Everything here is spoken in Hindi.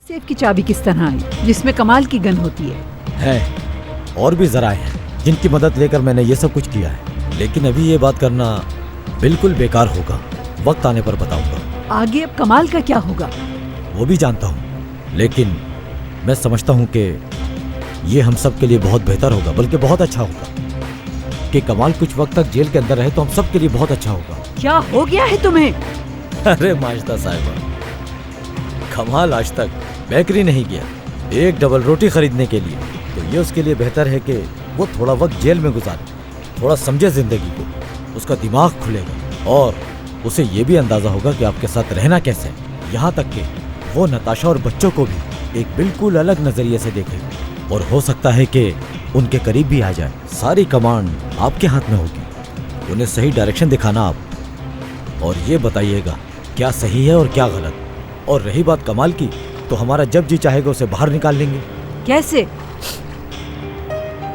सेफ की चाबी किस तरह आई जिसमें कमाल की गन होती है? और भी जराए हैं जिनकी मदद लेकर मैंने ये सब कुछ किया है, लेकिन अभी ये बात करना बिल्कुल बेकार होगा। वक्त आने पर बताऊंगा। आगे अब कमाल का क्या होगा? वो भी जानता हूँ, लेकिन मैं समझता हूँ कि ये हम सब के लिए बहुत बेहतर होगा, बल्कि बहुत अच्छा होगा कि कमाल कुछ वक्त तक जेल के अंदर रहे तो हम सब के लिए बहुत अच्छा होगा। क्या हो गया है तुम्हें? अरे माजदा साहिबा, कमाल आज तक बेकरी नहीं गया एक डबल रोटी खरीदने के लिए, तो ये उसके लिए बेहतर है कि वो थोड़ा वक्त जेल में गुजारे, थोड़ा समझे जिंदगी को, उसका दिमाग खुलेगा और उसे ये भी अंदाजा होगा कि आपके साथ रहना कैसे है। यहाँ तक कि वो नताशा और बच्चों को भी एक बिल्कुल अलग नजरिए से देखेगा और हो सकता है कि उनके करीब भी आ जाए। सारी कमांड आपके हाथ में होगी, उन्हें सही डायरेक्शन दिखाना आप, और ये बताइएगा क्या सही है और क्या गलत। और रही बात कमाल की, तो हमारा जब जी चाहेगा उसे बाहर निकाल लेंगे। कैसे?